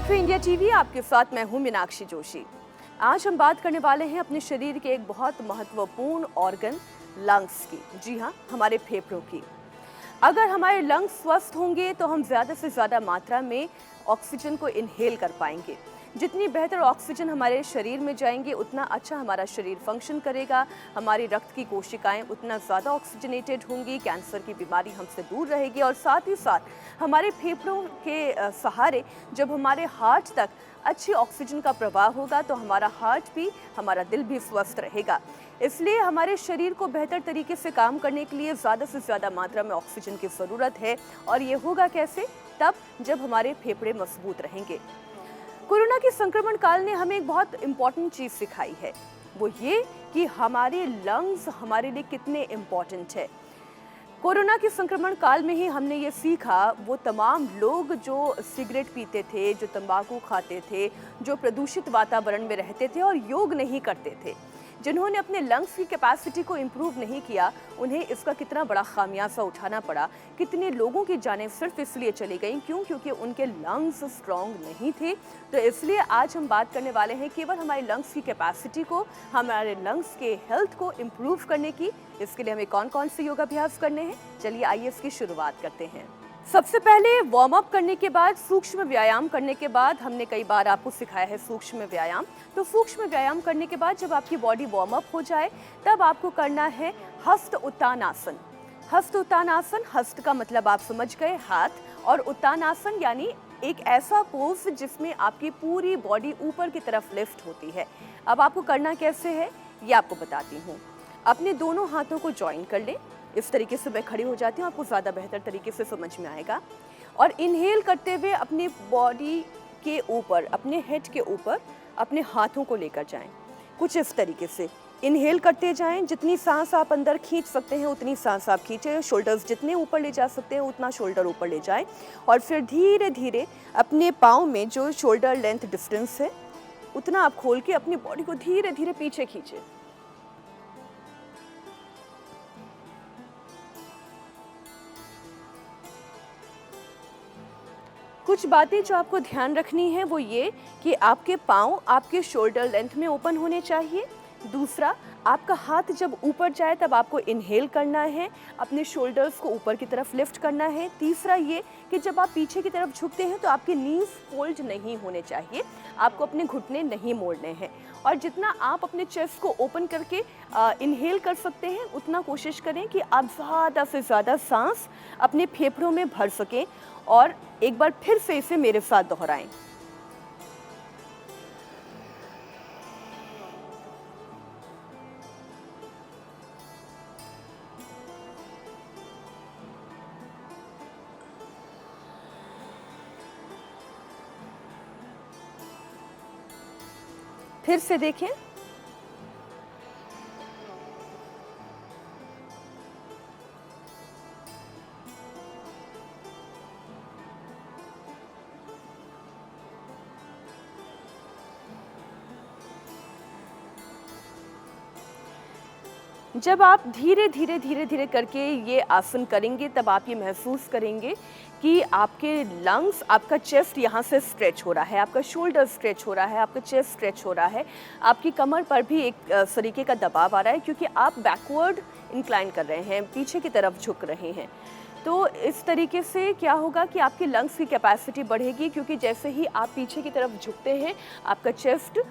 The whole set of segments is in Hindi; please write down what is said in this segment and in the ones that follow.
देख रहे इंडिया टीवी, आपके साथ मैं हूं मीनाक्षी जोशी। आज हम बात करने वाले हैं अपने शरीर के एक बहुत महत्वपूर्ण ऑर्गन लंग्स की। जी हां, हमारे फेफड़ों की। अगर हमारे लंग्स स्वस्थ होंगे तो हम ज़्यादा से ज़्यादा मात्रा में ऑक्सीजन को इनहेल कर पाएंगे। जितनी बेहतर ऑक्सीजन हमारे शरीर में जाएंगे उतना अच्छा हमारा शरीर फंक्शन करेगा, हमारी रक्त की कोशिकाएं उतना ज़्यादा ऑक्सीजनेटेड होंगी, कैंसर की बीमारी हमसे दूर रहेगी और साथ ही साथ हमारे फेफड़ों के सहारे जब हमारे हार्ट तक अच्छी ऑक्सीजन का प्रवाह होगा तो हमारा हार्ट भी, हमारा दिल भी स्वस्थ रहेगा। इसलिए हमारे शरीर को बेहतर तरीके से काम करने के लिए ज़्यादा से ज़्यादा मात्रा में ऑक्सीजन की ज़रूरत है। और ये होगा कैसे? तब जब हमारे फेफड़े मजबूत रहेंगे। कोरोना के संक्रमण काल ने हमें एक बहुत इम्पॉर्टेंट चीज़ सिखाई है, वो ये कि हमारे लंग्स हमारे लिए कितने इम्पॉर्टेंट है। कोरोना के संक्रमण काल में ही हमने ये सीखा, वो तमाम लोग जो सिगरेट पीते थे, जो तंबाकू खाते थे, जो प्रदूषित वातावरण में रहते थे और योग नहीं करते थे, जिन्होंने अपने लंग्स की कैपेसिटी को इम्प्रूव नहीं किया, उन्हें इसका कितना बड़ा खामियाजा उठाना पड़ा। कितने लोगों की जानें सिर्फ इसलिए चली गई, क्यों? क्योंकि उनके लंग्स स्ट्रॉन्ग नहीं थे। तो इसलिए आज हम बात करने वाले हैं केवल हमारे लंग्स की कैपेसिटी को, हमारे लंग्स के हेल्थ को इम्प्रूव करने की। इसके लिए हमें कौन कौन से योगाभ्यास करने हैं, चलिए आइए इसकी शुरुआत करते हैं। सबसे पहले वार्म अप करने के बाद, सूक्ष्म व्यायाम करने के बाद, हमने कई बार आपको सिखाया है सूक्ष्म व्यायाम, तो सूक्ष्म व्यायाम करने के बाद जब आपकी बॉडी वार्म अप हो जाए तब आपको करना है हस्त उत्तान आसन। हस्त उत्तान आसन, हस्त का मतलब आप समझ गए, हाथ, और उत्तान आसन यानी एक ऐसा पोज जिसमें आपकी पूरी बॉडी ऊपर की तरफ लिफ्ट होती है। अब आपको करना कैसे है ये आपको बताती हूँ। अपने दोनों हाथों को ज्वाइन कर लें। इस तरीके से मैं खड़ी हो जाती हूँ, आपको ज़्यादा बेहतर तरीके से समझ में आएगा। और इनहेल करते हुए अपनी बॉडी के ऊपर, अपने हेड के ऊपर अपने हाथों को लेकर जाएं। कुछ इस तरीके से इनहेल करते जाएं। जितनी सांस आप अंदर खींच सकते हैं उतनी सांस आप खींचें। शोल्डर्स जितने ऊपर ले जा सकते हैं उतना शोल्डर ऊपर ले जाएं। और फिर धीरे धीरे अपने पाँव में जो शोल्डर लेंथ डिस्टेंस है उतना आप खोल के अपनी बॉडी को धीरे धीरे पीछे खींचें। कुछ बातें जो आपको ध्यान रखनी है वो ये कि आपके पाँव आपके शोल्डर लेंथ में ओपन होने चाहिए। दूसरा, आपका हाथ जब ऊपर जाए तब आपको इनहेल करना है, अपने शोल्डर्स को ऊपर की तरफ लिफ्ट करना है। तीसरा ये कि जब आप पीछे की तरफ झुकते हैं तो आपके नीज फोल्ड नहीं होने चाहिए, आपको अपने घुटने नहीं मोड़ने हैं। और जितना आप अपने चेस्ट को ओपन करके इनहेल कर सकते हैं उतना कोशिश करें कि आप ज़्यादा से ज़्यादा सांस अपने फेफड़ों में भर सकें। और एक बार फिर से इसे मेरे साथ दोहराएं। फिर से देखें। जब आप धीरे धीरे करके ये आसन करेंगे तब आप ये महसूस करेंगे कि आपके लंग्स, आपका चेस्ट यहाँ से स्ट्रेच हो रहा है, आपका शोल्डर स्ट्रेच हो रहा है, आपका चेस्ट स्ट्रेच हो रहा है, आपकी कमर पर भी एक तरीके का दबाव आ रहा है क्योंकि आप बैकवर्ड इंक्लाइन कर रहे हैं, पीछे की तरफ झुक रहे हैं। तो इस तरीके से क्या होगा कि आपके लंग्स की कैपेसिटी बढ़ेगी, क्योंकि जैसे ही आप पीछे की तरफ झुकते हैं आपका चेस्ट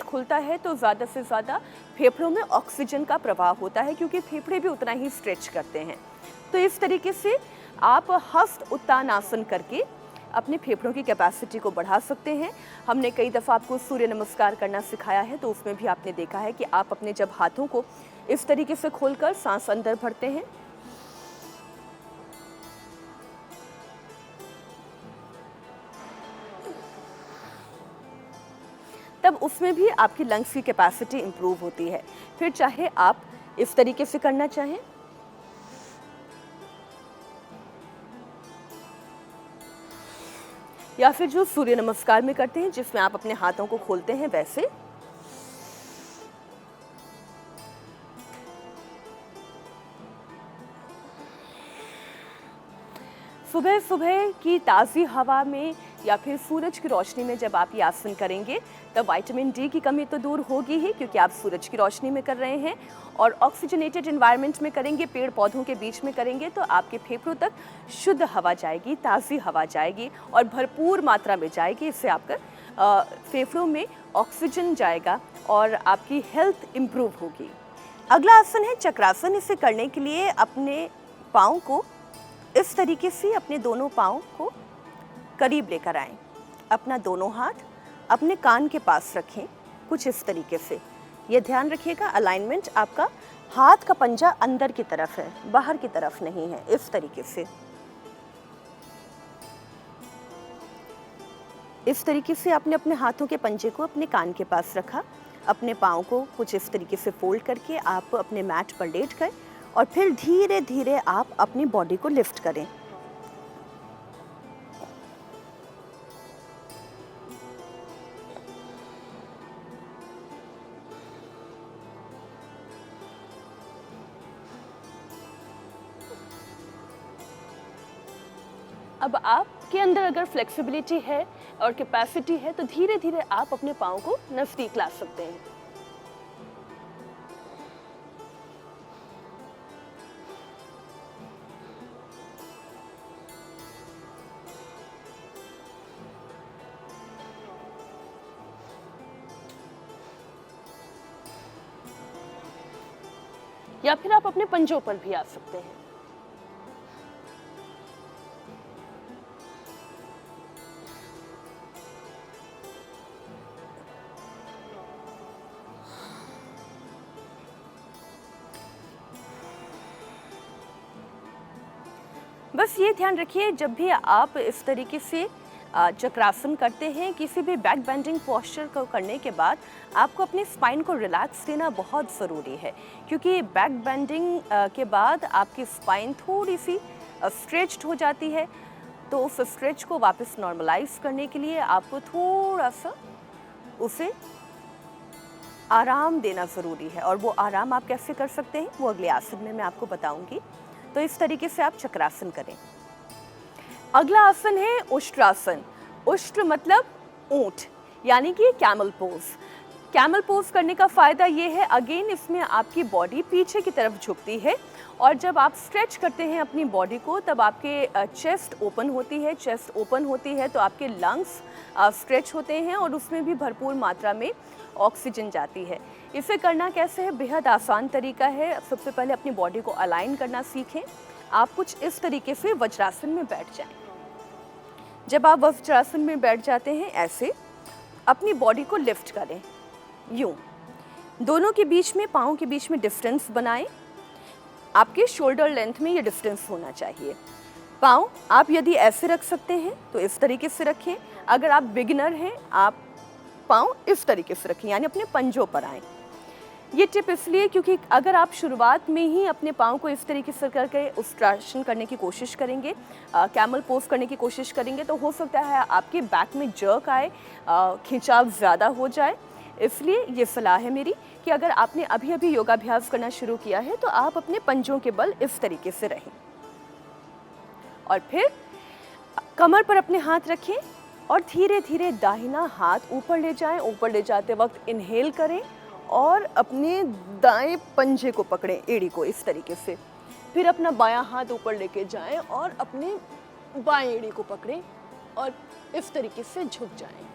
खुलता है तो ज़्यादा से ज़्यादा फेफड़ों में ऑक्सीजन का प्रवाह होता है, क्योंकि फेफड़े भी उतना ही स्ट्रेच करते हैं। तो इस तरीके से आप हस्त उत्तान आसन करके अपने फेफड़ों की कैपेसिटी को बढ़ा सकते हैं। हमने कई दफ़ा आपको सूर्य नमस्कार करना सिखाया है, तो उसमें भी आपने देखा है कि आप अपने जब हाथों को इस तरीके से खोलकर सांस अंदर भरते हैं, तब उसमें भी आपकी लंग्स की कैपेसिटी इम्प्रूव होती है। फिर चाहे आप इस तरीके से करना चाहें, या फिर जो सूर्य नमस्कार में करते हैं जिसमें आप अपने हाथों को खोलते हैं वैसे। सुबह सुबह की ताज़ी हवा में या फिर सूरज की रोशनी में जब आप ये आसन करेंगे तब विटामिन डी की कमी तो दूर होगी ही, क्योंकि आप सूरज की रोशनी में कर रहे हैं, और ऑक्सीजनेटेड एनवायरनमेंट में करेंगे, पेड़ पौधों के बीच में करेंगे, तो आपके फेफड़ों तक शुद्ध हवा जाएगी, ताज़ी हवा जाएगी और भरपूर मात्रा में जाएगी। इससे आपका फेफड़ों में ऑक्सीजन जाएगा और आपकी हेल्थ इम्प्रूव होगी। अगला आसन है चक्रासन। इसे करने के लिए अपने पाँव को इस तरीके से, अपने दोनों पाँव को करीब लेकर आएं। अपना दोनों हाथ अपने कान के पास रखें, कुछ इस तरीके से। ये ध्यान रखिएगा, अलाइनमेंट आपका हाथ का पंजा अंदर की तरफ है, बाहर की तरफ नहीं है, इस तरीके से। इस तरीके से आपने अपने हाथों के पंजे को अपने कान के पास रखा। अपने पाँव को कुछ इस तरीके से फोल्ड करके आप अपने मैट पर लेट गए और फिर धीरे धीरे आप अपनी बॉडी को लिफ्ट करें। अब आपके अंदर अगर फ्लेक्सिबिलिटी है और कैपेसिटी है तो धीरे धीरे आप अपने पाँव को नज़दीक ला सकते हैं। या फिर आप अपने पंजों पर भी आ सकते हैं। बस ये ध्यान रखिए, जब भी आप इस तरीके से चक्रासन करते हैं, किसी भी बैक बेंडिंग पोस्चर को करने के बाद आपको अपनी स्पाइन को रिलैक्स देना बहुत ज़रूरी है, क्योंकि बैक बेंडिंग के बाद आपकी स्पाइन थोड़ी सी स्ट्रेच्ड हो जाती है। तो उस स्ट्रेच को वापस नॉर्मलाइज करने के लिए आपको थोड़ा सा उसे आराम देना ज़रूरी है, और वो आराम आप कैसे कर सकते हैं वो अगले आसन में मैं आपको बताऊंगी। तो इस तरीके से आप चक्रासन करें। अगला आसन है उष्ट्रासन। उष्ट्र मतलब ऊंट, यानी कि कैमल पोज। कैमल पोज करने का फ़ायदा ये है, अगेन इसमें आपकी बॉडी पीछे की तरफ झुकती है, और जब आप स्ट्रेच करते हैं अपनी बॉडी को तब आपके चेस्ट ओपन होती है। चेस्ट ओपन होती है तो आपके लंग्स स्ट्रेच होते हैं और उसमें भी भरपूर मात्रा में ऑक्सीजन जाती है। इसे करना कैसे है, बेहद आसान तरीका है। सबसे पहले अपनी बॉडी को अलाइन करना सीखें। आप कुछ इस तरीके से वज्रासन में बैठ जाएं। जब आप वज्रासन में बैठ जाते हैं, ऐसे अपनी बॉडी को लिफ्ट करें, यूं दोनों के बीच में, पाँव के बीच में डिस्टेंस बनाएं। आपके शोल्डर लेंथ में ये डिस्टेंस होना चाहिए। पाँव आप यदि ऐसे रख सकते हैं तो इस तरीके से रखें। अगर आप बिगिनर हैं, आप पाँव इस तरीके से रखें, यानी अपने पंजों पर आएँ। ये टिप इसलिए क्योंकि अगर आप शुरुआत में ही अपने पाँव को इस तरीके से करके उष्ट्रासन करने की कोशिश करेंगे, कैमल पोज करने की कोशिश करेंगे, तो हो सकता है आपके बैक में जर्क आए, खिंचाव ज़्यादा हो जाए। इसलिए ये सलाह है मेरी कि अगर आपने अभी अभी योगाभ्यास करना शुरू किया है तो आप अपने पंजों के बल इस तरीके से रहें, और फिर कमर पर अपने हाथ रखें और धीरे धीरे दाहिना हाथ ऊपर ले जाएं। ऊपर ले जाते वक्त इनहेल करें और अपने दाएं पंजे को पकड़ें, एड़ी को इस तरीके से। फिर अपना बायां हाथ ऊपर लेके जाएं और अपने बाएं एड़ी को पकड़ें और इस तरीके से झुक जाएं।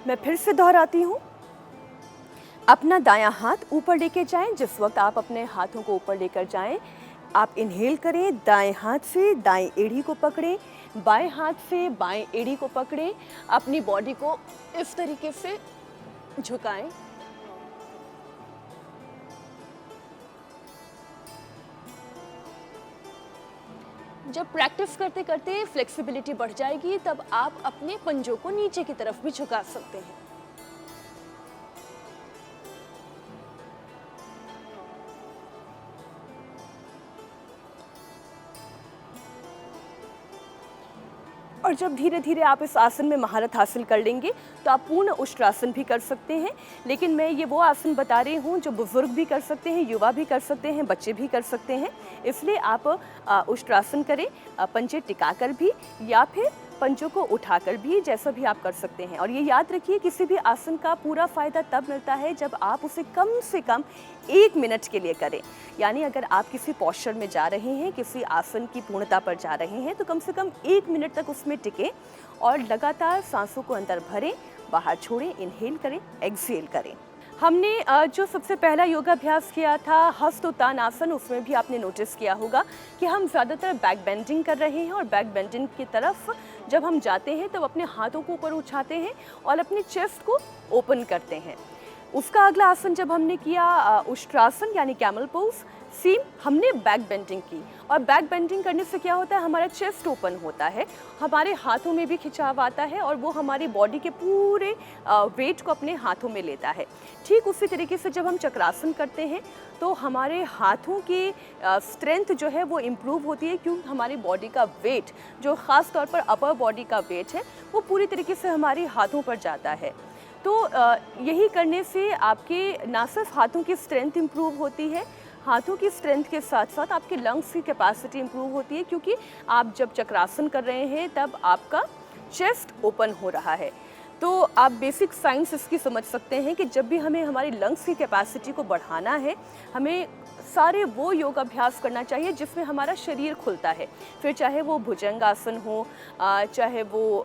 मैं फिर से दोहराती हूँ, अपना दायां हाथ ऊपर लेके जाएं। जिस वक्त आप अपने हाथों को ऊपर लेकर जाएं, आप इनहेल करें, दाएं हाथ से दाएं एड़ी को पकड़ें, बाएं हाथ से बाएं एड़ी को पकड़ें, अपनी बॉडी को इस तरीके से झुकाएं। जब प्रैक्टिस करते करते फ्लेक्सिबिलिटी बढ़ जाएगी तब आप अपने पंजों को नीचे की तरफ भी झुका सकते हैं। और जब धीरे धीरे आप इस आसन में महारत हासिल कर लेंगे तो आप पूर्ण उष्ट्रासन भी कर सकते हैं। लेकिन मैं ये वो आसन बता रही हूँ जो बुजुर्ग भी कर सकते हैं, युवा भी कर सकते हैं, बच्चे भी कर सकते हैं। इसलिए आप उष्ट्रासन करें, पंजे टिकाकर भी या फिर पंजों को उठाकर भी, जैसा भी आप कर सकते हैं। और ये याद रखिए, किसी भी आसन का पूरा फ़ायदा तब मिलता है जब आप उसे कम से कम 1 मिनट के लिए करें। यानी अगर आप किसी पोस्चर में जा रहे हैं, किसी आसन की पूर्णता पर जा रहे हैं, तो कम से कम 1 मिनट तक उसमें टिकें और लगातार सांसों को अंदर भरें, बाहर छोड़ें, इनहेल करें, एक्सहेल करें। हमने जो सबसे पहला योगाभ्यास किया था हस्त आसन, उसमें भी आपने नोटिस किया होगा कि हम ज़्यादातर बैक बेंडिंग कर रहे हैं और बैक बेंडिंग की तरफ जब हम जाते हैं तब अपने हाथों को ऊपर उठाते हैं और अपने चेस्ट को ओपन करते हैं। उसका अगला आसन जब हमने किया उष्ट्रासन यानी कैमल पोज, सेम हमने बैक बेंडिंग की। और बैक बेंडिंग करने से क्या होता है, हमारा चेस्ट ओपन होता है, हमारे हाथों में भी खिंचाव आता है और वो हमारी बॉडी के पूरे वेट को अपने हाथों में लेता है। ठीक उसी तरीके से जब हम चक्रासन करते हैं तो हमारे हाथों की स्ट्रेंथ जो है वो इम्प्रूव होती है, क्योंकि हमारी बॉडी का वेट, जो ख़ास तौर पर अपर बॉडी का वेट है, वो पूरी तरीके से हमारे हाथों पर जाता है। तो यही करने से आपके ना सिर्फ हाथों की स्ट्रेंथ इम्प्रूव होती है, हाथों की स्ट्रेंथ के साथ साथ आपके लंग्स की कैपेसिटी इम्प्रूव होती है, क्योंकि आप जब चक्रासन कर रहे हैं तब आपका चेस्ट ओपन हो रहा है। तो आप बेसिक साइंस इसकी समझ सकते हैं कि जब भी हमें हमारी लंग्स की कैपेसिटी को बढ़ाना है, हमें सारे वो योग अभ्यास करना चाहिए जिसमें हमारा शरीर खुलता है। फिर चाहे वो भुजंगासन हो, चाहे वो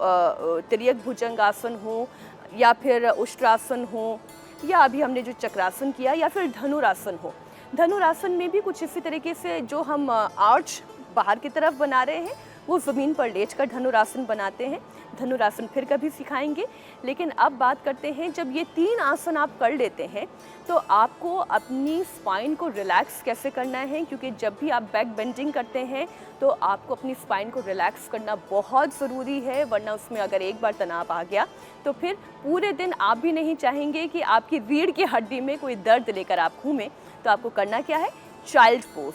तिर्यक भुजंगासन हो, या फिर उष्ट्रासन हो, या अभी हमने जो चक्रासन किया, या फिर धनुरासन हो। धनुरासन में भी कुछ इसी तरीके से जो हम आर्च बाहर की तरफ बना रहे हैं वो ज़मीन पर लेटकर धनुरासन बनाते हैं। धनुरासन फिर कभी सिखाएंगे। लेकिन अब बात करते हैं, जब ये 3 आसन आप कर लेते हैं तो आपको अपनी स्पाइन को रिलैक्स कैसे करना है, क्योंकि जब भी आप बैक बेंडिंग करते हैं तो आपको अपनी स्पाइन को रिलैक्स करना बहुत ज़रूरी है, वरना उसमें अगर एक बार तनाव आ गया तो फिर पूरे दिन आप भी नहीं चाहेंगे कि आपकी रीढ़ की हड्डी में कोई दर्द लेकर आप घूमें। तो आपको करना क्या है, चाइल्ड पोज।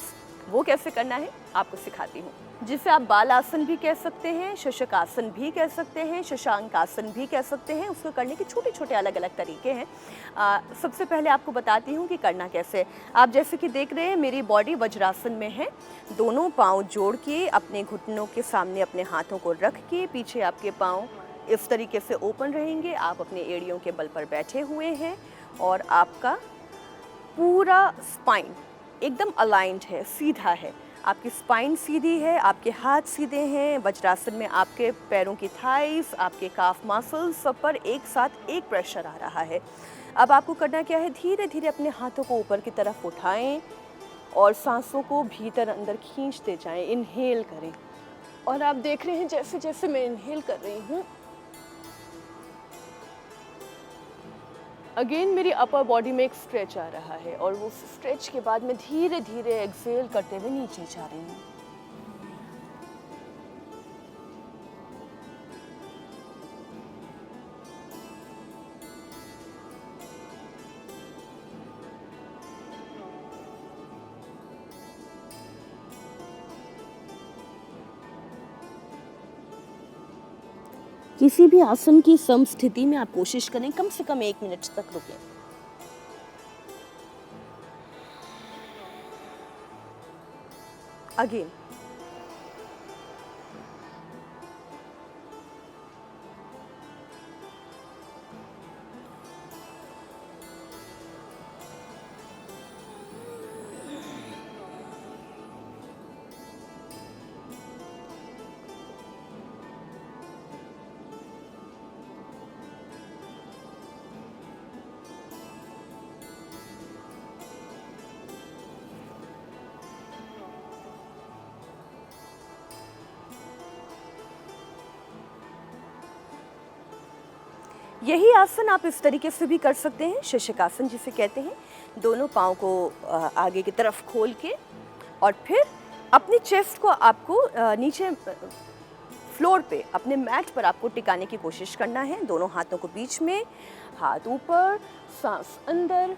वो कैसे करना है आपको सिखाती हूँ, जिसे आप बाल आसन भी कह सकते हैं, शशकासन भी कह सकते हैं, शशांकासन भी कह सकते हैं। उसको करने के छोटे छोटे अलग अलग तरीके हैं। सबसे पहले आपको बताती हूँ कि करना कैसे। आप जैसे कि देख रहे हैं मेरी बॉडी वज्रासन में है। दोनों पाँव जोड़ के अपने घुटनों के सामने अपने हाथों को रख के, पीछे आपके पाँव इस तरीके से ओपन रहेंगे। आप अपने एड़ियों के बल पर बैठे हुए हैं और आपका पूरा स्पाइन एकदम अलाइंड है, सीधा है। आपकी स्पाइन सीधी है, आपके हाथ सीधे हैं। वज्रासन में आपके पैरों की थाइस, आपके काफ मसल्स, सब पर एक साथ एक प्रेशर आ रहा है। अब आपको करना क्या है, धीरे धीरे अपने हाथों को ऊपर की तरफ उठाएं और सांसों को भीतर अंदर खींचते जाएं। इनहेल करें और आप देख रहे हैं जैसे जैसे मैं इनहेल कर रही हूँ, अगेन मेरी अपर बॉडी में एक स्ट्रेच आ रहा है और वो स्ट्रेच के बाद मैं धीरे धीरे एक्सेल करते हुए नीचे जा रही हूँ। किसी भी आसन की समस्थिति में आप कोशिश करें कम से कम 1 मिनट तक रुकें। अगेन यही आसन आप इस तरीके से भी कर सकते हैं, शशकासन जिसे कहते हैं। दोनों पाँव को आगे की तरफ खोल के और फिर अपनी चेस्ट को आपको नीचे फ्लोर पे, अपने मैट पर आपको टिकाने की कोशिश करना है। दोनों हाथों को बीच में, हाथ ऊपर, सांस अंदर।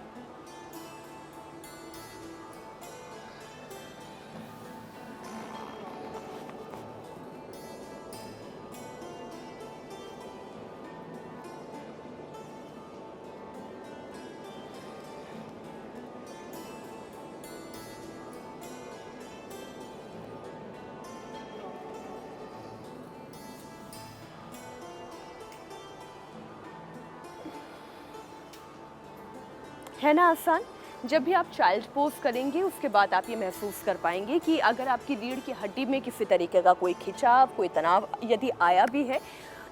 है ना आसान। जब भी आप चाइल्ड पोज करेंगे उसके बाद आप ये महसूस कर पाएंगे कि अगर आपकी रीढ़ की हड्डी में किसी तरीके का कोई खिंचाव, कोई तनाव यदि आया भी है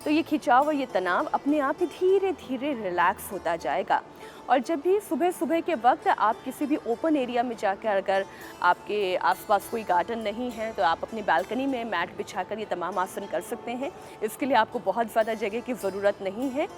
तो ये खिंचाव और ये तनाव अपने आप ही धीरे धीरे रिलैक्स होता जाएगा। और जब भी सुबह सुबह के वक्त आप किसी भी ओपन एरिया में जाकर, अगर आपके आसपास कोई गार्डन नहीं है तो आप अपनी बालकनी में मैट बिछाकर ये तमाम आसन कर सकते हैं। इसके लिए आपको बहुत ज़्यादा जगह की ज़रूरत नहीं है,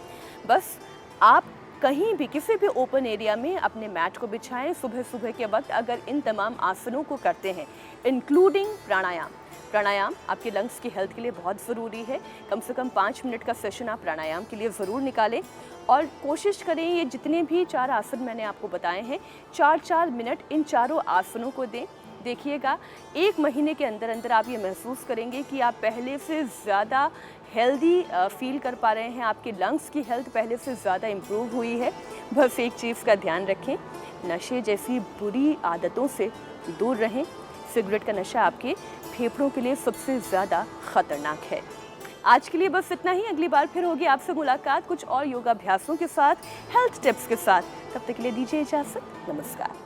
बस आप कहीं भी किसी भी ओपन एरिया में अपने मैट को बिछाएं। सुबह सुबह के वक्त अगर इन तमाम आसनों को करते हैं, इंक्लूडिंग प्राणायाम आपके लंग्स की हेल्थ के लिए बहुत ज़रूरी है। कम से कम 5 मिनट का सेशन आप प्राणायाम के लिए ज़रूर निकालें और कोशिश करें ये जितने भी 4 आसन मैंने आपको बताए हैं 4-4 मिनट इन चारों आसनों को दें। देखिएगा 1 महीने के अंदर अंदर आप ये महसूस करेंगे कि आप पहले से ज़्यादा हेल्दी फील कर पा रहे हैं। आपके लंग्स की हेल्थ पहले से ज़्यादा इम्प्रूव हुई है। बस एक चीज़ का ध्यान रखें, नशे जैसी बुरी आदतों से दूर रहें। सिगरेट का नशा आपके फेफड़ों के लिए सबसे ज़्यादा ख़तरनाक है। आज के लिए बस इतना ही। अगली बार फिर होगी आपसे मुलाकात कुछ और योगाभ्यासों के साथ, हेल्थ टिप्स के साथ। तब तक के लिए दीजिए इजाज़त। नमस्कार।